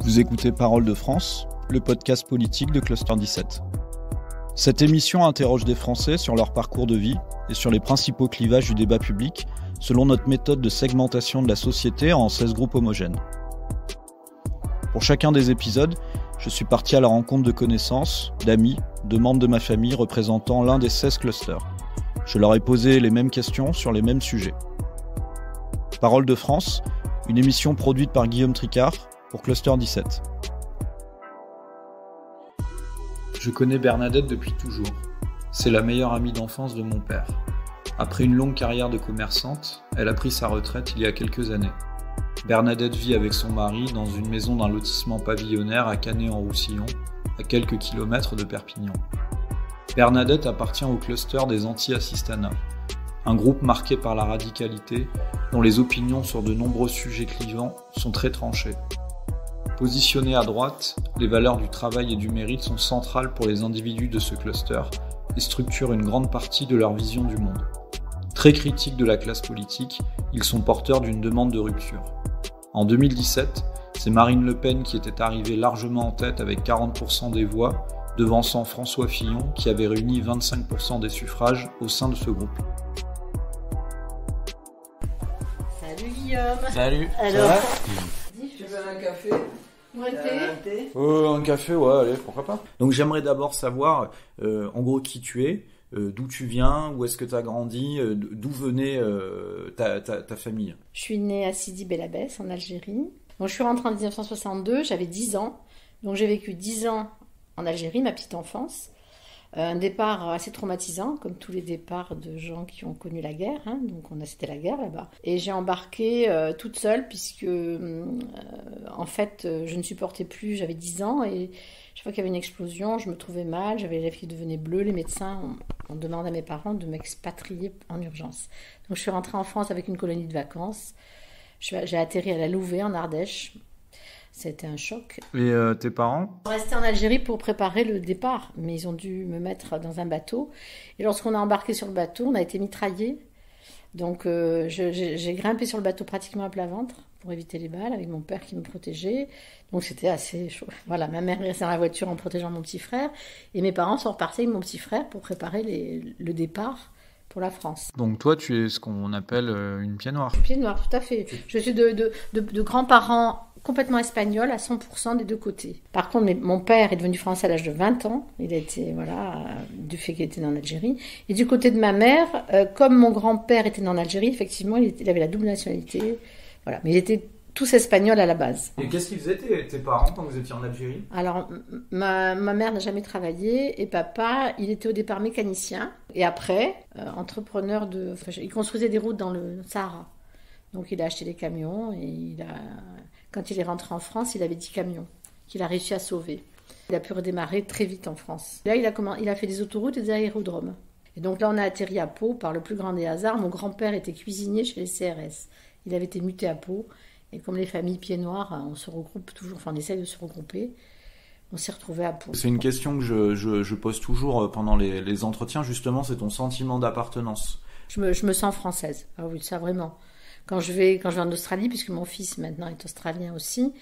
Vous écoutez Parole de France, le podcast politique de Cluster 17. Cette émission interroge des Français sur leur parcours de vie et sur les principaux clivages du débat public selon notre méthode de segmentation de la société en 16 groupes homogènes. Pour chacun des épisodes, je suis parti à la rencontre de connaissances, d'amis, de membres de ma famille représentant l'un des 16 clusters. Je leur ai posé les mêmes questions sur les mêmes sujets. Parole de France, une émission produite par Guillaume Tricard pour Cluster 17. Je connais Bernadette depuis toujours. C'est la meilleure amie d'enfance de mon père. Après une longue carrière de commerçante, elle a pris sa retraite il y a quelques années. Bernadette vit avec son mari dans une maison d'un lotissement pavillonnaire à Canet-en-Roussillon, à quelques kilomètres de Perpignan. Bernadette appartient au cluster des anti-Assistana, un groupe marqué par la radicalité, dont les opinions sur de nombreux sujets clivants sont très tranchées. Positionnés à droite, les valeurs du travail et du mérite sont centrales pour les individus de ce cluster et structurent une grande partie de leur vision du monde. Très critiques de la classe politique, ils sont porteurs d'une demande de rupture. En 2017, c'est Marine Le Pen qui était arrivée largement en tête avec 40% des voix, devançant François Fillon qui avait réuni 25% des suffrages au sein de ce groupe. Salut Guillaume. Salut. Alors, Tu veux un café? un thé. Un café, ouais, allez, pourquoi pas. Donc j'aimerais d'abord savoir, en gros, qui tu es, d'où tu viens, où est-ce que tu as grandi, d'où venait ta famille. Je suis née à Sidi Bel Abbès, en Algérie. Donc, je suis rentrée en 1962, j'avais 10 ans. Donc j'ai vécu 10 ans en Algérie, ma petite enfance. Un départ assez traumatisant, comme tous les départs de gens qui ont connu la guerre. Donc c'était la guerre là-bas. Et j'ai embarqué toute seule, puisque en fait, je ne supportais plus, j'avais 10 ans, et chaque fois qu'il y avait une explosion, je me trouvais mal, j'avais les lèvres qui devenaient bleues, les médecins on demande à mes parents de m'expatrier en urgence. Donc je suis rentrée en France avec une colonie de vacances. J'ai atterri à la Louvet, en Ardèche. C'était un choc. Et tes parents ? On restait en Algérie pour préparer le départ, mais ils ont dû me mettre dans un bateau. Et lorsqu'on a embarqué sur le bateau, on a été mitraillés. Donc j'ai grimpé sur le bateau pratiquement à plat ventre pour éviter les balles, avec mon père qui me protégeait. Donc c'était assez chaud. Voilà, ma mère est restée dans la voiture en protégeant mon petit frère. Et mes parents sont repartis avec mon petit frère pour préparer le départ pour la France. Donc toi, tu es ce qu'on appelle une pied noire. Pied noir, tout à fait. Je suis de grands-parents complètement espagnols à 100% des deux côtés. Par contre, mon père est devenu français à l'âge de 20 ans. Il a été, du fait qu'il était né en Algérie. Et du côté de ma mère, comme mon grand-père était né en Algérie, effectivement, il avait la double nationalité. Voilà. Mais il était tous espagnols à la base. Et qu'est-ce qu'ils faisaient tes parents quand vous étiez en Algérie ? Alors, ma mère n'a jamais travaillé et papa, il était au départ mécanicien. Et après, entrepreneur il construisait des routes dans le Sahara. Donc, il a acheté des camions et quand il est rentré en France, il avait 10 camions qu'il a réussi à sauver. Il a pu redémarrer très vite en France. Là, il a fait des autoroutes et des aérodromes. Et donc là, on a atterri à Pau par le plus grand des hasards. Mon grand-père était cuisinier chez les CRS. Il avait été muté à Pau. Et comme les familles pieds noirs, on se regroupe toujours, on essaye de se regrouper. On s'est retrouvés à Pau. C'est une question que je pose toujours pendant les entretiens, justement, c'est ton sentiment d'appartenance. Je me sens française, ah oui, ça vraiment. Quand je vais en Australie, puisque mon fils maintenant est australien aussi,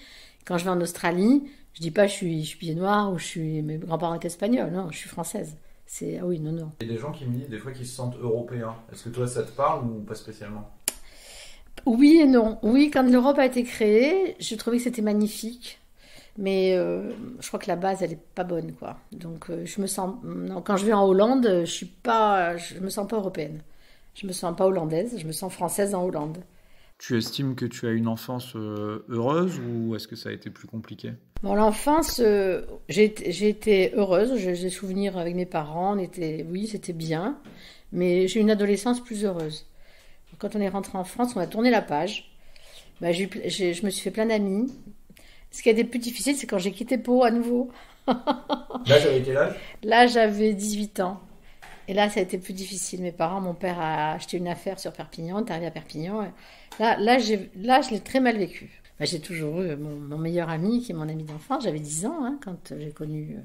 quand je vais en Australie, je dis pas je suis pied noir ou mes grands-parents étaient espagnols, non, je suis française. Ah oui, non. Il y a des gens qui me disent des fois qu'ils se sentent européens. Est-ce que toi ça te parle ou pas spécialement ? Oui et non. Oui, quand l'Europe a été créée, je trouvais que c'était magnifique. Mais je crois que la base, elle est pas bonne, quoi. Donc, quand je vais en Hollande, je me sens pas européenne. Je me sens pas hollandaise, je me sens française en Hollande. Tu estimes que tu as une enfance heureuse ou est-ce que ça a été plus compliqué ? Bon, l'enfance, j'ai été heureuse. J'ai des souvenirs avec mes parents. Oui, c'était bien. Mais j'ai eu une adolescence plus heureuse. Quand on est rentré en France, on a tourné la page. Je me suis fait plein d'amis. Ce qui a été plus difficile, c'est quand j'ai quitté Pau à nouveau. Là, j'avais quel âge ? Là, j'avais 18 ans. Et là, ça a été plus difficile. Mon père a acheté une affaire sur Perpignan, on est arrivé à Perpignan. Là, je l'ai très mal vécu. J'ai toujours eu mon meilleur ami, qui est mon ami d'enfance. J'avais 10 ans quand j'ai connu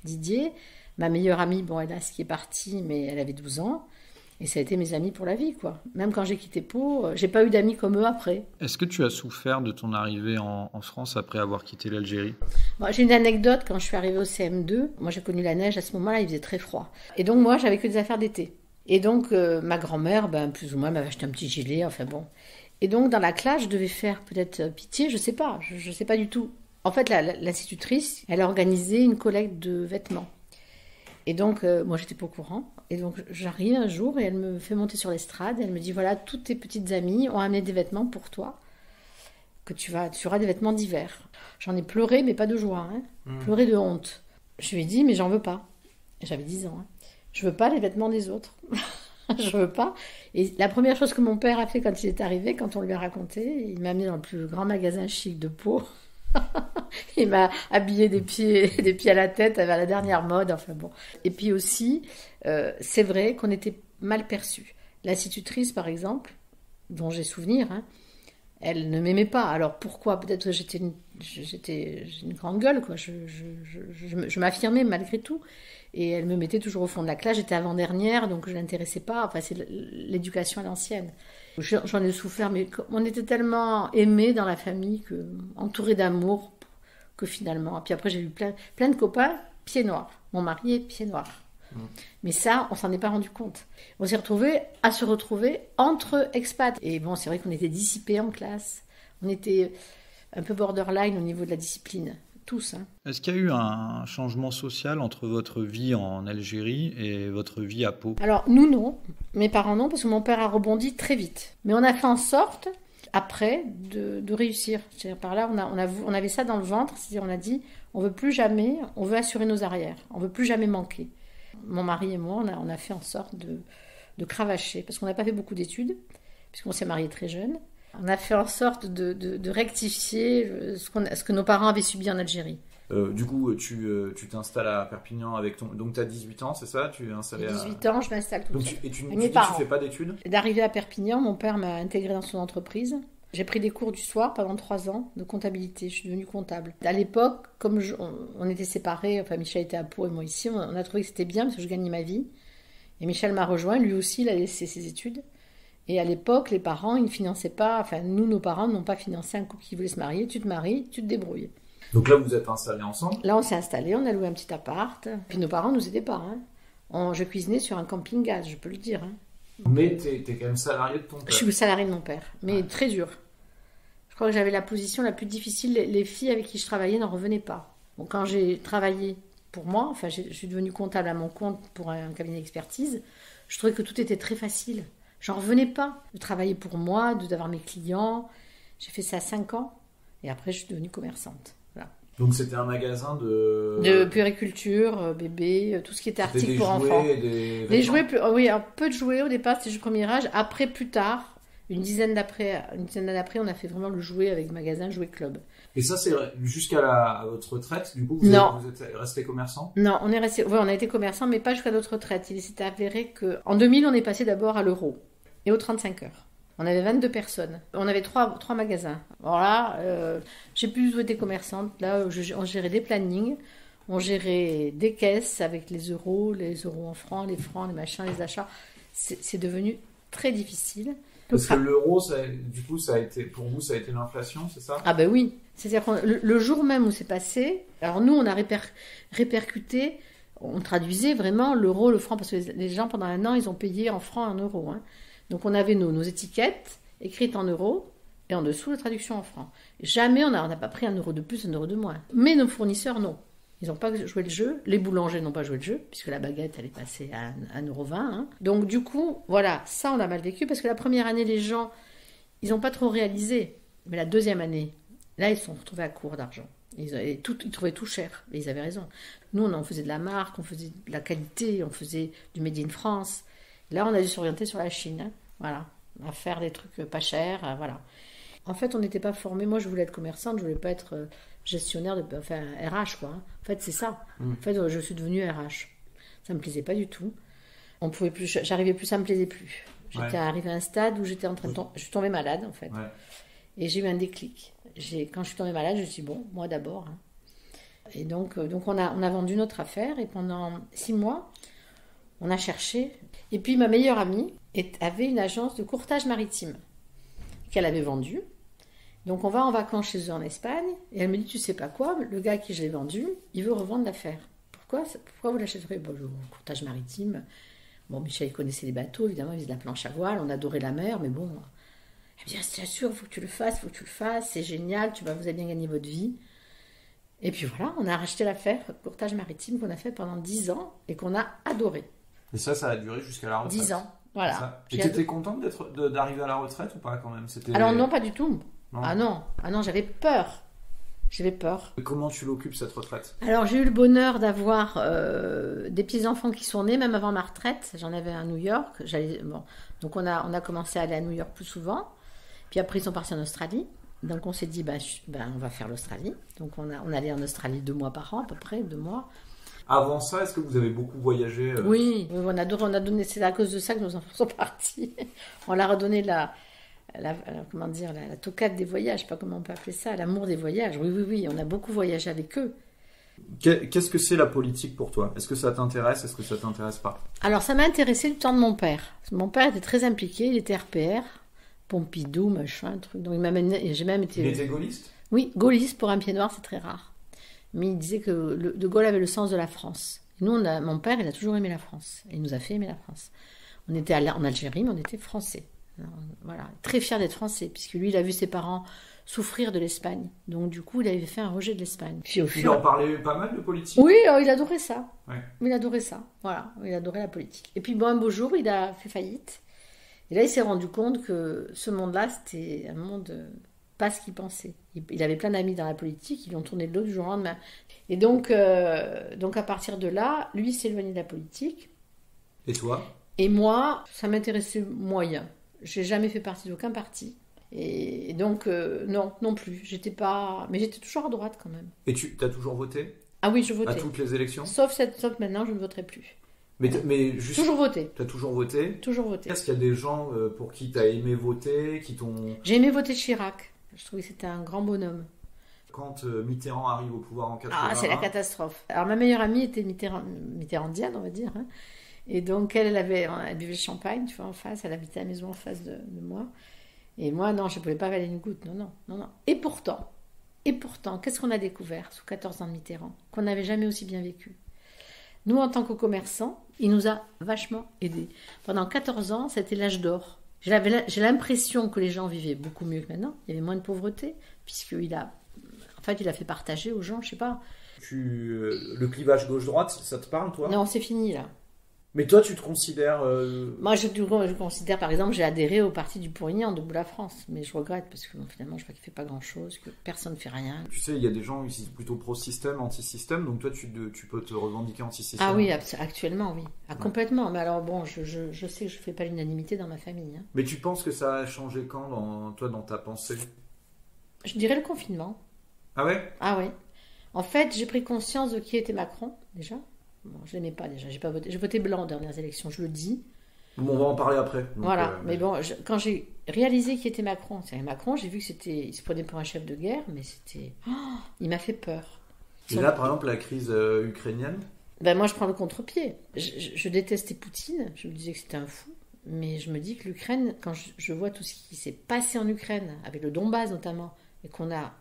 Didier. Ma meilleure amie, hélas, qui est partie, mais elle avait 12 ans. Et ça a été mes amis pour la vie, quoi. Même quand j'ai quitté Pau, j'ai pas eu d'amis comme eux après. Est-ce que tu as souffert de ton arrivée en France après avoir quitté l'Algérie? Bon, j'ai une anecdote, quand je suis arrivée au CM2, moi j'ai connu la neige, à ce moment-là il faisait très froid. Et donc moi j'avais que des affaires d'été. Et donc ma grand-mère, plus ou moins, m'avait acheté un petit gilet, enfin bon. Et donc dans la classe, je devais faire peut-être pitié, je sais pas, je sais pas du tout. En fait, l'institutrice, elle a organisé une collecte de vêtements. Et donc, moi, j'étais pas au courant. Et donc, j'arrive un jour et elle me fait monter sur l'estrade. Et elle me dit, voilà, toutes tes petites amies ont amené des vêtements pour toi. Tu auras des vêtements d'hiver. J'en ai pleuré, mais pas de joie. Pleuré de honte. Je lui ai dit, mais j'en veux pas. J'avais 10 ans. Je veux pas les vêtements des autres. Je veux pas. Et la première chose que mon père a fait quand il est arrivé, quand on lui a raconté, il m'a amené dans le plus grand magasin chic de Pau. Il m'a habillé des pieds à la tête avec la dernière mode, enfin bon. Et puis aussi, c'est vrai qu'on était mal perçus. L'institutrice, par exemple, dont j'ai souvenir, elle ne m'aimait pas. Alors pourquoi? Peut-être que j'étais une grande gueule, quoi. Je m'affirmais malgré tout. Et elle me mettait toujours au fond de la classe. J'étais avant-dernière, donc je ne l'intéressais pas. Enfin, c'est l'éducation à l'ancienne. J'en ai souffert, mais on était tellement aimés dans la famille, entourés d'amour, que finalement... Puis après, j'ai eu plein de copains pieds noirs. Mon mari est pied noir. Mais ça, on s'en est pas rendu compte. On s'est retrouvés à se retrouver entre expats. Et bon, c'est vrai qu'on était dissipés en classe. On était un peu borderline au niveau de la discipline. Tous. Est-ce qu'il y a eu un changement social entre votre vie en Algérie et votre vie à Pau? Alors, nous, non. Mes parents, non, parce que mon père a rebondi très vite. Mais on a fait en sorte, après, de réussir. C'est-à-dire, par là, on avait ça dans le ventre. C'est-à-dire, on a dit, on veut plus jamais, on veut assurer nos arrières. On veut plus jamais manquer. Mon mari et moi, on a fait en sorte de cravacher, parce qu'on n'a pas fait beaucoup d'études, puisqu'on s'est mariés très jeunes. On a fait en sorte de rectifier ce que nos parents avaient subi en Algérie. Du coup, tu t'installes à Perpignan avec ton... Donc, tu as 18 ans, c'est ça? Tu es installé 18 ans, je m'installe tout seul. Et tu dis tu fais pas d'études? D'arriver à Perpignan, mon père m'a intégré dans son entreprise. J'ai pris des cours du soir pendant 3 ans de comptabilité. Je suis devenue comptable. À l'époque, comme on était séparés, enfin Michel était à Pau et moi ici, on a trouvé que c'était bien parce que je gagnais ma vie. Et Michel m'a rejoint, lui aussi, il a laissé ses études. Et à l'époque, les parents, ils ne finançaient pas, enfin nous, nos parents n'ont pas financé un couple qui voulait se marier. Tu te maries, tu te débrouilles. Donc là, vous êtes installés ensemble? Là, on s'est installés, on a loué un petit appart. Puis nos parents ne nous aidaient pas. Je cuisinais sur un camping-gaz, je peux le dire. Mais t'es quand même salarié de ton père? Je suis salarié de mon père, mais très dur. Je crois que j'avais la position la plus difficile. Les filles avec qui je travaillais n'en revenaient pas. Bon, quand j'ai travaillé pour moi, enfin, je suis devenue comptable à mon compte pour un cabinet d'expertise, je trouvais que tout était très facile. J'en revenais pas de travailler pour moi, d'avoir mes clients. J'ai fait ça 5 ans et après je suis devenue commerçante. Voilà. Donc c'était un magasin de puériculture, bébé, tout ce qui était article pour enfants. Des jouets, oui, un peu de jouets au départ, c'était juste le premier âge. Après, plus tard, une dizaine d'années après, on a fait vraiment le jouet avec magasin, jouet club. Et ça, c'est jusqu'à votre retraite, du coup, vous êtes resté commerçant? Non, on a été commerçant, mais pas jusqu'à notre retraite. Il s'est avéré qu'en 2000, on est passé d'abord à l'euro et aux 35 heures. On avait 22 personnes. On avait 3 magasins. Alors là, j'ai plus du tout été commerçante. Là, on gérait des plannings, on gérait des caisses avec les euros en francs, les machins, les achats. C'est devenu très difficile. Parce que l'euro, du coup, pour vous, ça a été l'inflation, c'est ça? Ah ben oui. C'est-à-dire que le jour même où c'est passé, alors nous, on a répercuté, on traduisait vraiment l'euro, le franc, parce que les gens, pendant 1 an, ils ont payé en francs et en euros. Donc on avait nos étiquettes écrites en euros et en dessous la traduction en francs. Jamais on n'a pas pris 1 euro de plus, 1 euro de moins. Mais nos fournisseurs, non. Ils n'ont pas joué le jeu. Les boulangers n'ont pas joué le jeu, puisque la baguette, elle est passée à 1,20 €. Donc du coup, voilà, ça on l'a mal vécu, parce que la première année, les gens, ils n'ont pas trop réalisé. Mais la deuxième année, là, ils se sont retrouvés à court d'argent. Ils trouvaient tout cher, et ils avaient raison. Nous, on faisait de la marque, on faisait de la qualité, on faisait du Made in France. Là, on a dû s'orienter sur la Chine, voilà, à faire des trucs pas chers, voilà. En fait, on n'était pas formés. Moi, je voulais être commerçante, je voulais pas être gestionnaire RH, quoi. En fait, c'est ça. En fait, je suis devenue RH. Ça me plaisait pas du tout. On pouvait plus, j'arrivais plus, ça me plaisait plus. J'étais arrivée à un stade où j'étais en train de je suis tombée malade, en fait. Ouais. Et j'ai eu un déclic. Quand je suis tombée malade, je me suis dit, bon, moi d'abord. Et donc on a vendu notre affaire et pendant 6 mois, On a cherché. Et puis ma meilleure amie avait une agence de courtage maritime qu'elle avait vendue. Donc on va en vacances chez eux en Espagne. Et elle me dit, tu sais pas quoi, le gars à qui je l'ai vendu, il veut revendre l'affaire. Pourquoi vous l'achèterez? Bon, le courtage maritime. Bon, Michel connaissait les bateaux, évidemment, il faisait de la planche à voile, on adorait la mer, mais bon. Elle me dit, c'est sûr, il faut que tu le fasses, c'est génial, vous avez bien gagné votre vie. Et puis voilà, on a racheté l'affaire, courtage maritime, qu'on a fait pendant 10 ans et qu'on a adoré. Et ça a duré jusqu'à la retraite. 10 ans, voilà. Et tu étais contente d'arriver à la retraite ou pas quand même? Alors non, pas du tout. Non. Ah non, j'avais peur. Et comment tu l'occupes cette retraite? Alors j'ai eu le bonheur d'avoir des petits-enfants qui sont nés, même avant ma retraite. J'en avais à New York. Donc on a commencé à aller à New York plus souvent. Puis après ils sont partis en Australie. Donc on s'est dit, on va faire l'Australie. Donc on allait en Australie 2 mois par an, à peu près, 2 mois. Avant ça, est-ce que vous avez beaucoup voyagé? Oui, on a donné, c'est à cause de ça que nos enfants sont partis. On leur a redonné la toccade des voyages, je sais pas comment on peut appeler ça, l'amour des voyages. Oui, on a beaucoup voyagé avec eux. Qu'est-ce que c'est la politique pour toi? Est-ce que ça t'intéresse? Est-ce que ça t'intéresse pas? Alors ça m'a intéressé du temps de mon père. Mon père était très impliqué, il était RPR, Pompidou, machin, truc. Donc j'ai même été... Il était gaulliste? Oui, gaulliste pour un pied noir, c'est très rare. Mais il disait que De Gaulle avait le sens de la France. Et nous, mon père, il a toujours aimé la France. Et il nous a fait aimer la France. On était en Algérie, mais on était français. Alors, voilà, très fier d'être français, puisque lui, il a vu ses parents souffrir de l'Espagne. Donc, du coup, il avait fait un rejet de l'Espagne. Il en parlait pas mal de politique? Oui, il adorait ça. Ouais. Il adorait ça. Voilà, il adorait la politique. Et puis, un beau jour, il a fait faillite. Et là, il s'est rendu compte que ce monde-là, c'était un monde pas ce qu'il pensait. Il avait plein d'amis dans la politique, ils lui ont tourné le dos du jour au lendemain. Et donc à partir de là, lui, il s'est éloigné de la politique. Et toi? Et moi, ça m'intéressait moyen. J'ai jamais fait partie d'aucun parti. Et donc, non plus. Mais j'étais toujours à droite quand même. Et tu as toujours voté? Ah oui, je votais. À toutes les élections? Sauf maintenant, je ne voterai plus. Mais juste... Toujours voté. Tu as toujours voté? Toujours voté. Est-ce qu'il y a des gens pour qui tu as aimé voter, qui t'ont... J'ai aimé voter Chirac. Je trouvais que c'était un grand bonhomme. Quand Mitterrand arrive au pouvoir en 81... Ah, c'est la catastrophe. Alors, ma meilleure amie était mitterrandienne, on va dire. Hein. Et donc, elle buvait le champagne, tu vois, en face. Elle habitait à la maison en face de moi. Et moi, non, je ne pouvais pas avaler une goutte. Non. Et pourtant, qu'est-ce qu'on a découvert sous 14 ans de Mitterrand? Qu'on n'avait jamais aussi bien vécu. Nous, en tant que commerçants, il nous a vachement aidés. Pendant 14 ans, c'était l'âge d'or. J'ai l'impression que les gens vivaient beaucoup mieux que maintenant. Il y avait moins de pauvreté, puisqu'il a fait partager aux gens, je sais pas. Le clivage gauche-droite, ça te parle, toi? Non, c'est fini, là. Mais toi, tu te considères... Moi, je considère, par exemple, j'ai adhéré au parti du Pourrignan, Debout la France. Mais je regrette, parce que finalement, je vois qu'il ne fait pas grand-chose, que personne ne fait rien. Tu sais, il y a des gens qui sont plutôt pro-système, anti-système, donc toi, tu peux te revendiquer anti-système. Ah oui, actuellement, oui. Ah, complètement. Mais alors, bon, je sais que je ne fais pas l'unanimité dans ma famille. Hein. Mais tu penses que ça a changé quand, dans ta pensée? Je dirais le confinement. Ah ouais? Ah oui. En fait, j'ai pris conscience de qui était Macron, déjà. Bon, je l'aimais pas déjà, j'ai pas voté. J'ai voté blanc aux dernières élections, je le dis. Bon, on va en parler après. Donc, voilà, mais bon, quand j'ai réalisé qui était Macron, j'ai vu que il se prenait pour un chef de guerre, mais il m'a fait peur. Et là, par exemple, la crise ukrainienne? Moi, je prends le contre-pied. Je détestais Poutine, je me disais que c'était un fou, mais je me dis que l'Ukraine, quand je vois tout ce qui s'est passé en Ukraine, avec le Donbass notamment, et qu'on n'a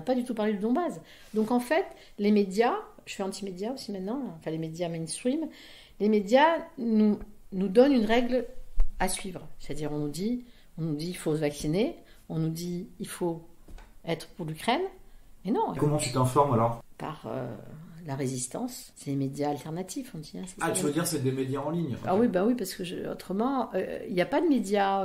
pas du tout parlé du Donbass. Donc en fait, les médias, je fais anti-média aussi maintenant, enfin les médias mainstream, les médias nous donnent une règle à suivre. C'est-à-dire on nous dit il faut se vacciner, on nous dit il faut être pour l'Ukraine, et non. Comment tu t'informes alors? Par la résistance, c'est les médias alternatifs, on dit. Hein, ah, tu veux dire c'est des médias en ligne? Ah oui, parce que autrement, il n'y a pas de médias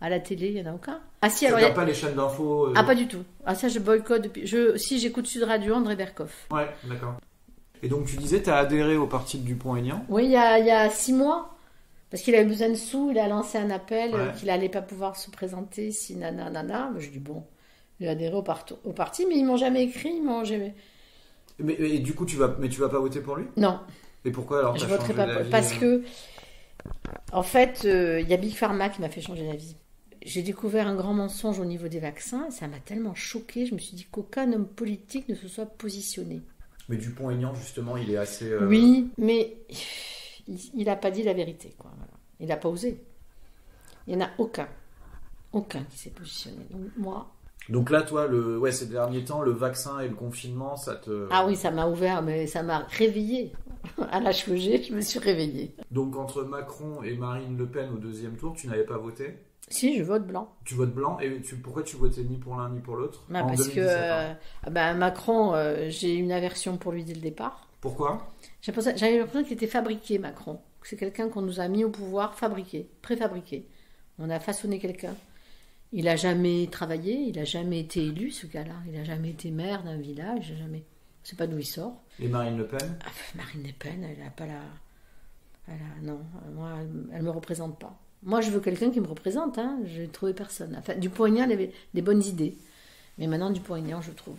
à la télé, il n'y en a aucun. Ah si, alors il n'y a pas les chaînes d'infos Ah pas du tout. Ah ça, je boycotte depuis... Si j'écoute Sud Radio, André Berkoff. Ouais, d'accord. Et donc tu disais, tu as adhéré au parti de Dupont-Aignan? Oui, il y a 6 mois. Parce qu'il avait besoin de sous, il a lancé un appel qu'il n'allait pas pouvoir se présenter si nanana. Je dis bon, j'ai adhéré au parti, mais ils m'ont jamais écrit, ils m'ont jamais... Mais du coup, tu vas pas voter pour lui? Non. Et pourquoi alors? Je voterai pas parce que, en fait, il y a Big Pharma qui m'a fait changer d'avis. J'ai découvert un grand mensonge au niveau des vaccins et ça m'a tellement choquée. Je me suis dit qu'aucun homme politique ne se soit positionné. Mais Dupont-Aignan, justement, il est assez... Oui, mais il n'a pas dit la vérité, quoi. Voilà. Il n'a pas osé. Il n'y en a aucun qui s'est positionné. Donc moi... Donc là, toi, ces derniers temps, le vaccin et le confinement, ça te... Ah oui, ça m'a ouvert, mais ça m'a réveillée. À l'âge que j'ai, je me suis réveillée. Donc entre Macron et Marine Le Pen au deuxième tour, tu n'avais pas voté? Si, je vote blanc. Tu votes blanc, et pourquoi tu votais ni pour l'un ni pour l'autre? Parce que Macron, j'ai une aversion pour lui dès le départ. Pourquoi? J'avais l'impression qu'il était fabriqué, Macron. C'est quelqu'un qu'on nous a mis au pouvoir, fabriqué, préfabriqué. On a façonné quelqu'un. Il n'a jamais travaillé, il n'a jamais été élu, ce gars-là. Il n'a jamais été maire d'un village, jamais. Je ne sais pas d'où il sort. Et Marine Le Pen? Marine Le Pen, elle n'a pas la... Non, moi, elle ne me représente pas. Moi, je veux quelqu'un qui me représente. Hein. Je n'ai trouvé personne. Enfin, Dupont-Aignan avait des bonnes idées. Mais maintenant, Dupont-Aignan, je trouve...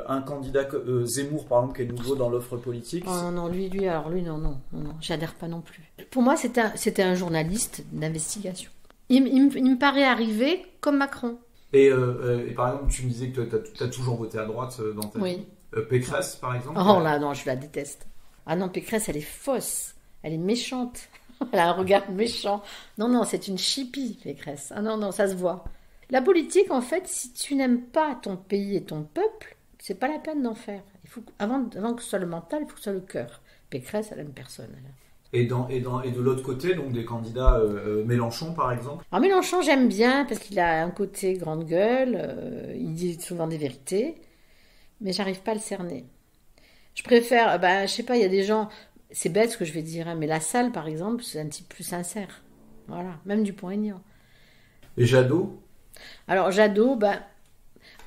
un candidat Zemmour, par exemple, qui est nouveau dans l'offre politique. Oh, non, lui, non. J'adhère pas non plus. Pour moi, c'était un journaliste d'investigation. Il me paraît arriver comme Macron. Et par exemple, tu me disais que tu as toujours voté à droite dans ta vie. Pécresse, par exemple. Oh là, non, je la déteste. Ah non, Pécresse, elle est fausse. Elle est méchante. Elle a un regard méchant. Non, c'est une chipie, Pécresse. Ah non, ça se voit. La politique, en fait, si tu n'aimes pas ton pays et ton peuple, c'est pas la peine d'en faire. Avant que ce soit le mental, il faut que ce soit le cœur. Pécresse, elle aime personne. Et de l'autre côté, donc des candidats Mélenchon, par exemple. Alors Mélenchon, j'aime bien parce qu'il a un côté grande gueule, il dit souvent des vérités, mais j'arrive pas à le cerner. Je préfère, je sais pas, il y a des gens, c'est bête ce que je vais dire, hein, mais Lassalle, par exemple, c'est un type plus sincère. Voilà, même Dupont-Aignan. Et Jadot? Alors Jadot,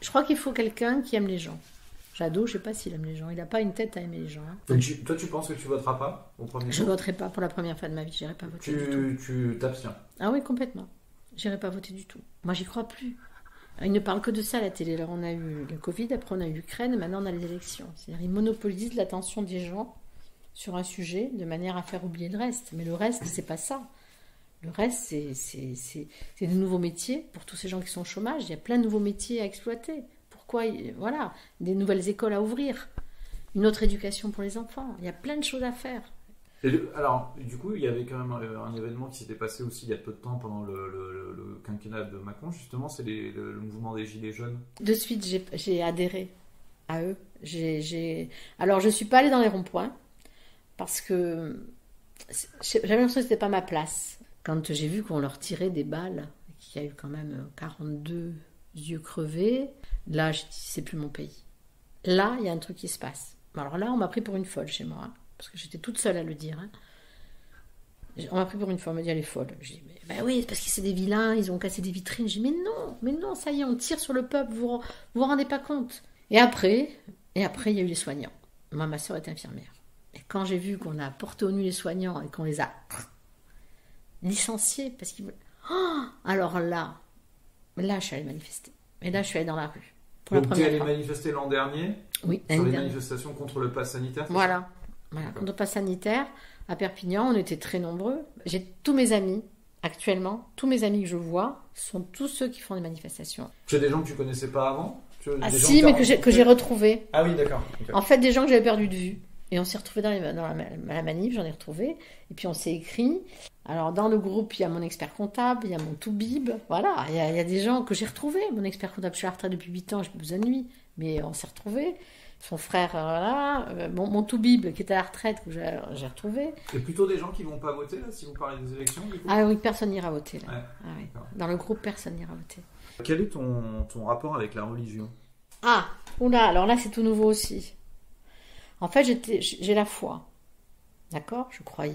je crois qu'il faut quelqu'un qui aime les gens. Jadot, je ne sais pas s'il aime les gens. Il n'a pas une tête à aimer les gens. Hein. Donc toi, tu penses que tu voteras pas au premier tour? Je ne voterai pas pour la première fois de ma vie. Je n'irai pas voter du tout. Tu t'abstiens? Ah oui, complètement. Je n'irai pas voter du tout. Moi, j'y crois plus. Ils ne parlent que de ça à la télé. Alors, on a eu le Covid, après on a eu l'Ukraine, et maintenant on a les élections. C'est-à-dire ils monopolisent l'attention des gens sur un sujet de manière à faire oublier le reste. Mais le reste, c'est pas ça. Le reste, c'est de nouveaux métiers pour tous ces gens qui sont au chômage. Il y a plein de nouveaux métiers à exploiter. Voilà, des nouvelles écoles à ouvrir, une autre éducation pour les enfants. Il y a plein de choses à faire. Alors, du coup, il y avait quand même un événement qui s'était passé aussi il y a peu de temps pendant le quinquennat de Macron, justement, c'est le mouvement des Gilets jaunes. De suite, j'ai adhéré à eux. Alors, je ne suis pas allée dans les ronds-points parce que j'avais l'impression que ce n'était pas ma place. Quand j'ai vu qu'on leur tirait des balles, qu'il y a eu quand même 42 yeux crevés, là, j'ai dit, c'est plus mon pays. Là, il y a un truc qui se passe. Alors là, on m'a pris pour une folle chez moi, hein, parce que j'étais toute seule à le dire. Hein. On m'a pris pour une folle, on m'a dit, elle est folle. J'ai dit, oui, c'est parce que c'est des vilains, ils ont cassé des vitrines. J'ai dit, mais non, ça y est, on tire sur le peuple, vous vous rendez pas compte. Et après, il y a eu les soignants. Moi, ma soeur est infirmière. Et quand j'ai vu qu'on a porté au nu les soignants et qu'on les a licenciés, parce qu'ils voulaient... alors là, je suis allée manifester. Et là, je suis allée dans la rue. Donc, tu es allée manifester l'an dernier? Oui, sur les manifestations contre le pass sanitaire? Voilà, contre le pass sanitaire. À Perpignan, on était très nombreux. J'ai tous mes amis, actuellement, tous mes amis que je vois, sont tous ceux qui font des manifestations. Tu as des gens que tu connaissais pas avant? Si, mais que j'ai retrouvés. Ah oui, d'accord. Okay. En fait, des gens que j'avais perdu de vue. Et on s'est retrouvés dans la manif, j'en ai retrouvé. Et puis on s'est écrit. Alors dans le groupe, il y a mon expert comptable, il y a mon toubib. Voilà, il y a des gens que j'ai retrouvés. Mon expert comptable, je suis à la retraite depuis 8 ans, j'ai plus besoin de lui. Mais on s'est retrouvés. Son frère, mon toubib qui était à la retraite, que j'ai retrouvé. Et plutôt des gens qui ne vont pas voter, là, si vous parlez des élections, du coup? Ah oui, personne n'ira voter, là. Ouais. Ah, oui. Dans le groupe, personne n'ira voter. Quel est ton rapport avec la religion? Alors là, c'est tout nouveau aussi. En fait, j'ai la foi. D'accord? Je crois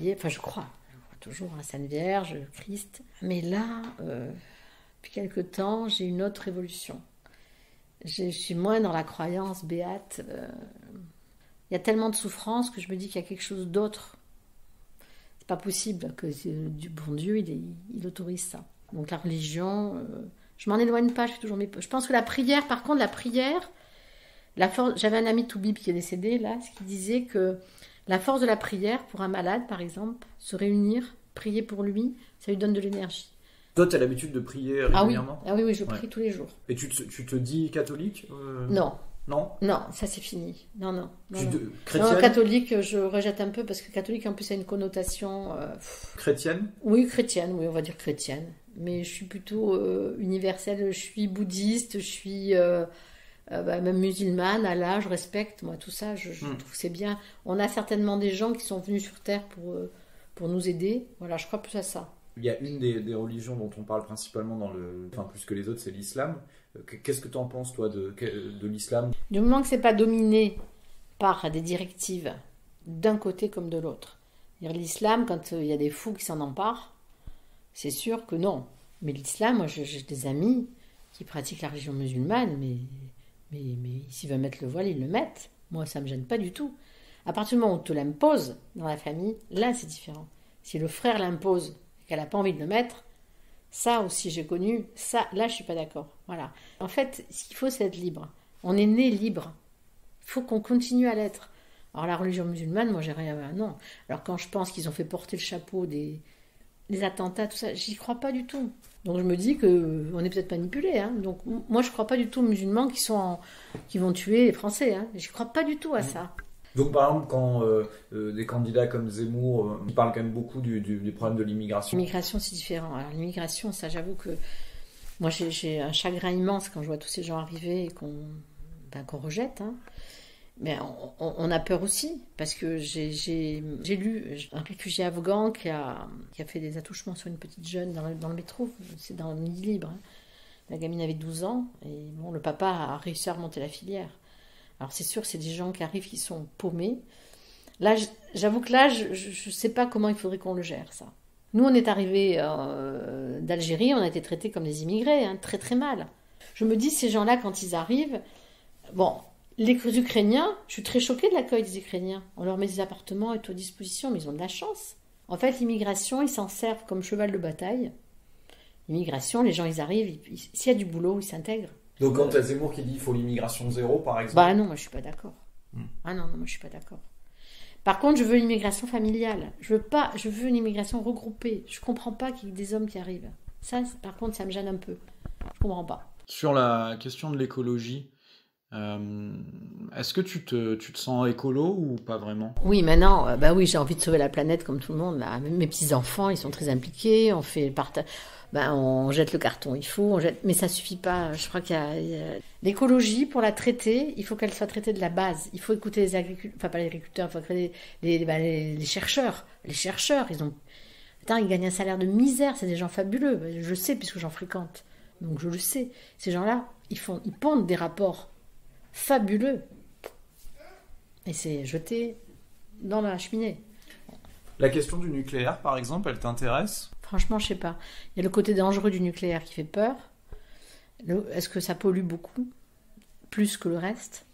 toujours à la Sainte Vierge, le Christ. Mais là, depuis quelque temps, j'ai une autre évolution. Je suis moins dans la croyance béate. Il y a tellement de souffrance que je me dis qu'il y a quelque chose d'autre. C'est pas possible que du bon Dieu, il autorise ça. Donc la religion, je m'en éloigne pas, je fais toujours mes... Je pense que la prière, par contre, j'avais un ami toubib qui est décédé, là, qui disait que la force de la prière, pour un malade, par exemple, se réunir, prier pour lui, ça lui donne de l'énergie. Toi, tu as l'habitude de prier régulièrement? Ah oui, je prie tous les jours. Et tu te dis catholique? Non, Non. Non, ça c'est fini. Non, non. Non, non. Chrétienne. Non, catholique, je rejette un peu parce que catholique en plus a une connotation. Chrétienne. Oui, chrétienne, oui, on va dire chrétienne. Mais je suis plutôt universelle. Je suis bouddhiste, je suis même musulmane. Allah, je respecte. Moi, tout ça, je trouve que c'est bien. On a certainement des gens qui sont venus sur terre pour nous aider. Voilà, je crois plus à ça. Il y a une des religions dont on parle principalement plus que les autres, c'est l'islam. Qu'est-ce que tu en penses, toi, de l'islam? Du moment que c'est pas dominé par des directives d'un côté comme de l'autre. L'islam, quand il y a des fous qui s'en emparent, c'est sûr que non. Mais l'islam, moi j'ai des amis qui pratiquent la religion musulmane, mais s'ils veulent mettre le voile, ils le mettent. Moi, ça me gêne pas du tout. À partir du moment où on te l'impose dans la famille, là c'est différent. Si le frère l'impose et qu'elle n'a pas envie de le mettre, ça aussi j'ai connu, ça, là je suis pas d'accord. Voilà. En fait, ce qu'il faut, c'est être libre. On est né libre. Il faut qu'on continue à l'être. Alors la religion musulmane, moi j'ai rien à... Non. Alors quand je pense qu'ils ont fait porter le chapeau des attentats, tout ça, j'y crois pas du tout. Donc je me dis qu'on est peut-être manipulé. Hein. Donc moi je crois pas du tout aux musulmans qui vont tuer les Français. Hein. Je crois pas du tout à ça. Donc par exemple, quand des candidats comme Zemmour parlent quand même beaucoup du problème de l'immigration. L'immigration, c'est différent. Alors l'immigration, ça j'avoue que moi j'ai un chagrin immense quand je vois tous ces gens arriver et qu'on rejette. Hein. Mais on a peur aussi, parce que j'ai lu un réfugié afghan qui a fait des attouchements sur une petite jeune dans le métro, c'est dans le Midi Libre. Hein. La gamine avait 12 ans, et bon, le papa a réussi à remonter la filière. Alors c'est sûr, c'est des gens qui arrivent qui sont paumés. Là, j'avoue que là, je ne sais pas comment il faudrait qu'on le gère, ça. Nous, on est arrivés d'Algérie, on a été traités comme des immigrés, hein, très très mal. Je me dis, ces gens-là, quand ils arrivent, bon... Les Ukrainiens, je suis très choquée de l'accueil des Ukrainiens. On leur met des appartements à toute disposition, mais ils ont de la chance. En fait, l'immigration, ils s'en servent comme cheval de bataille. L'immigration, les gens, ils arrivent, s'il y a du boulot, ils s'intègrent. Donc quand tu as Zemmour qui dit qu'il faut l'immigration zéro, par exemple... Bah non, moi je suis pas d'accord. Ah non, moi je suis pas d'accord. Par contre, je veux l'immigration familiale. Je veux une immigration regroupée. Je comprends pas qu'il y ait des hommes qui arrivent. Ça, par contre, ça me gêne un peu. Je comprends pas. Sur la question de l'écologie, est-ce que tu te sens écolo ou pas vraiment? Oui, maintenant, oui, j'ai envie de sauver la planète comme tout le monde. Là. Mes petits-enfants, ils sont très impliqués. On fait on jette le carton, mais ça suffit pas. Je crois qu'il y a l'écologie, pour la traiter, il faut qu'elle soit traitée de la base. Il faut écouter les agriculteurs, enfin pas les agriculteurs, il faut écouter les chercheurs. Les chercheurs, ils gagnent un salaire de misère. C'est des gens fabuleux. Je le sais puisque j'en fréquente. Donc je le sais. Ces gens-là, ils pondent des rapports fabuleux. Et c'est jeté dans la cheminée. La question du nucléaire, par exemple, elle t'intéresse? Franchement, je sais pas. Il y a le côté dangereux du nucléaire qui fait peur. Est-ce que ça pollue beaucoup? Plus que le reste?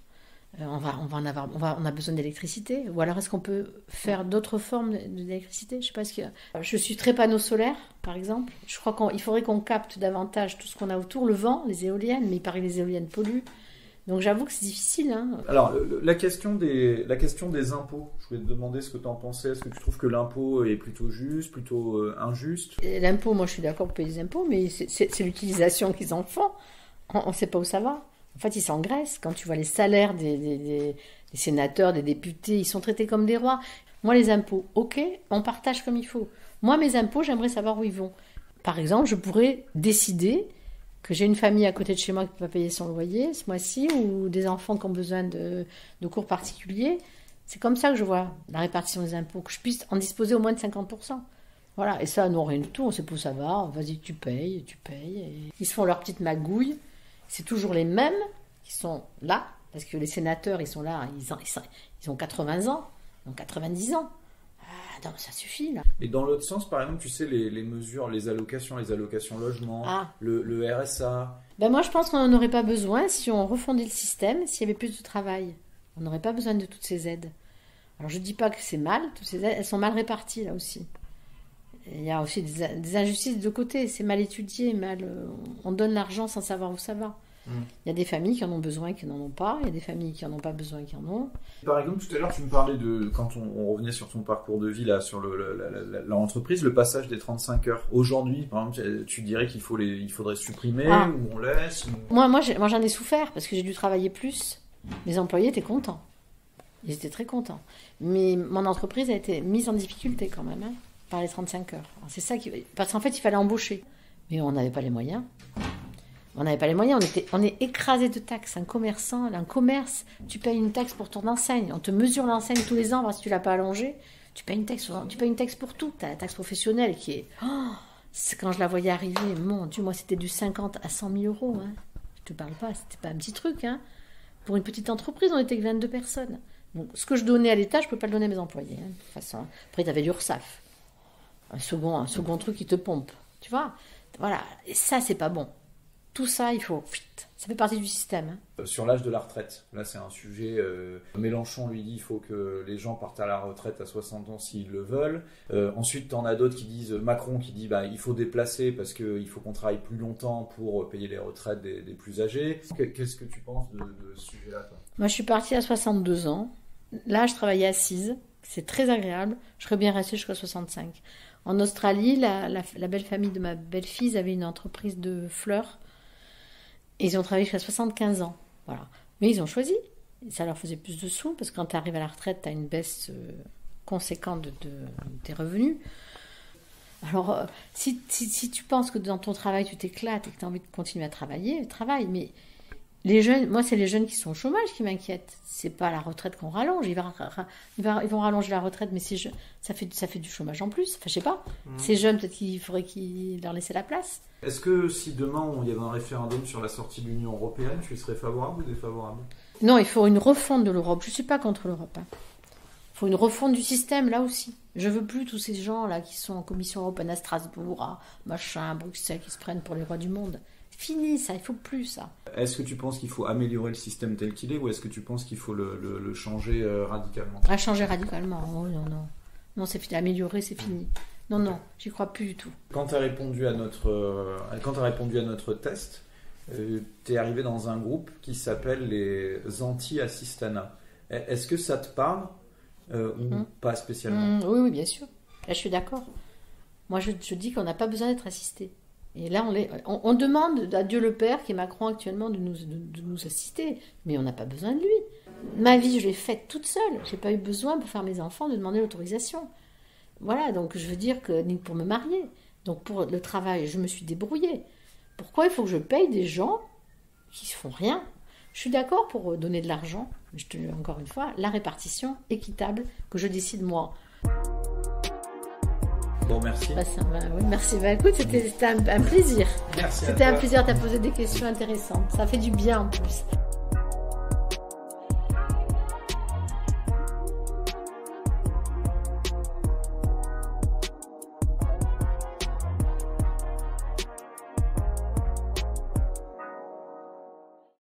On a besoin d'électricité. Ou alors est-ce qu'on peut faire d'autres formes d'électricité? Je sais pas ce qu'il y a. Je suis très panneau solaire, par exemple. Je crois qu'il faudrait qu'on capte davantage tout ce qu'on a autour. Le vent, les éoliennes, mais il paraît que les éoliennes polluent. Donc j'avoue que c'est difficile. Hein. Alors, la question des impôts, je voulais te demander ce que tu en pensais. Est-ce que tu trouves que l'impôt est plutôt juste, plutôt injuste? L'impôt, moi je suis d'accord pour payer les impôts, mais c'est l'utilisation qu'ils en font. On ne sait pas où ça va. En fait, ils s'engraissent. Quand tu vois les salaires des sénateurs, des députés, ils sont traités comme des rois. Moi, les impôts, ok, on partage comme il faut. Moi, mes impôts, j'aimerais savoir où ils vont. Par exemple, je pourrais décider que j'ai une famille à côté de chez moi qui ne peut pas payer son loyer ce mois-ci, ou des enfants qui ont besoin de cours particuliers. C'est comme ça que je vois la répartition des impôts, que je puisse en disposer au moins de 50%. Voilà, et ça, non, rien du tout, on sait pas où ça va, vas-y, tu payes. Et ils se font leur petite magouille. C'est toujours les mêmes qui sont là, parce que les sénateurs, ils sont là, ils ont 80 ans, ils ont 90 ans. Ah, non, ça suffit, là. Et dans l'autre sens, par exemple, tu sais, les mesures, les allocations logement, le RSA... Moi, je pense qu'on n'en aurait pas besoin si on refondait le système, s'il y avait plus de travail. On n'aurait pas besoin de toutes ces aides. Alors, je ne dis pas que c'est mal, toutes ces aides, elles sont mal réparties, là aussi. Il y a aussi des injustices de côté, c'est mal étudié, on donne l'argent sans savoir où ça va. Il y a des familles qui en ont besoin et qui n'en ont pas, il y a des familles qui n'en ont pas besoin et qui en ont. Par exemple, tout à l'heure, tu me parlais quand on revenait sur ton parcours de vie, là, sur l'entreprise, le passage des 35 heures. Aujourd'hui, par exemple, tu dirais il faudrait supprimer, ou on laisse ou... Moi, j'en ai souffert, parce que j'ai dû travailler plus. Mes employés étaient contents. Ils étaient très contents. Mais mon entreprise a été mise en difficulté quand même, hein, par les 35 heures. C'est ça parce qu'en fait, il fallait embaucher. Mais on n'avait pas les moyens. On n'avait pas les moyens. On est écrasé de taxes. Un commerce, tu payes une taxe pour ton enseigne. On te mesure l'enseigne tous les ans, parce que tu ne l'as pas allongée. Tu payes une taxe pour tout. Tu as la taxe professionnelle qui est... Oh, quand je la voyais arriver, mon Dieu, moi, c'était du 50 à 100 000 euros. Hein. Je te parle pas, c'était pas un petit truc. Hein. Pour une petite entreprise, on était que 22 personnes. Donc, ce que je donnais à l'État, je ne peux pas le donner à mes employés. Hein, de toute façon. Après, tu avais l'URSSAF. Un second truc qui te pompe. Tu vois? Voilà. Et ça, c'est pas bon. Tout ça, il faut... Ça fait partie du système. Hein. Sur l'âge de la retraite, là c'est un sujet... Mélenchon lui dit qu'il faut que les gens partent à la retraite à 60 ans s'ils le veulent. Ensuite, tu en as d'autres qui disent... Macron qui dit il faut déplacer parce qu'il faut qu'on travaille plus longtemps pour payer les retraites des plus âgés. Qu'est-ce que tu penses de ce sujet-là, toi? Moi, je suis partie à 62 ans. Là, je travaillais assise. C'est très agréable. Je serais bien restée jusqu'à 65. En Australie, la belle famille de ma belle-fille avait une entreprise de fleurs. Et ils ont travaillé jusqu'à 75 ans. Voilà. Mais ils ont choisi. Et ça leur faisait plus de sous, parce que quand tu arrives à la retraite, tu as une baisse conséquente de tes revenus. Alors, si tu penses que dans ton travail, tu t'éclates et que tu as envie de continuer à travailler, travaille. Mais les jeunes, moi, c'est les jeunes qui sont au chômage qui m'inquiètent. C'est pas la retraite qu'on rallonge. Ils vont rallonger la retraite, mais ça fait du chômage en plus. Enfin, je sais pas. Ces jeunes, peut-être qu'il faudrait leur laisser la place. Est-ce que si demain il y avait un référendum sur la sortie de l'Union européenne, tu y serais favorable ou défavorable? Non, il faut une refonte de l'Europe. Je ne suis pas contre l'Europe. Hein. Il faut une refonte du système, là aussi. Je ne veux plus tous ces gens-là qui sont en Commission européenne à Strasbourg, à Bruxelles, qui se prennent pour les rois du monde. Fini, ça, il ne faut plus, ça. Est-ce que tu penses qu'il faut améliorer le système tel qu'il est, ou est-ce que tu penses qu'il faut le changer radicalement? À changer radicalement, oh, non. Non, c'est fini. Améliorer, c'est fini. Non, j'y crois plus du tout. Quand tu as répondu à notre test, tu es arrivé dans un groupe qui s'appelle les anti-assistana. Est-ce que ça te parle ou pas spécialement? Oui, bien sûr. Là, je suis d'accord. Moi, je dis qu'on n'a pas besoin d'être assisté. Et là, on demande à Dieu le Père, qui est Macron actuellement, de nous assister. Mais on n'a pas besoin de lui. Ma vie, je l'ai faite toute seule. Je n'ai pas eu besoin, pour faire mes enfants, de demander l'autorisation. Voilà, donc je veux dire que ni pour me marier. Donc pour le travail, je me suis débrouillée. Pourquoi il faut que je paye des gens qui ne font rien? Je suis d'accord pour donner de l'argent, mais je te dis encore une fois, la répartition équitable que je décide moi. Bon, merci. Oui, merci. Écoute, c'était un plaisir. Merci. C'était un plaisir, tu as posé des questions intéressantes. Ça fait du bien en plus.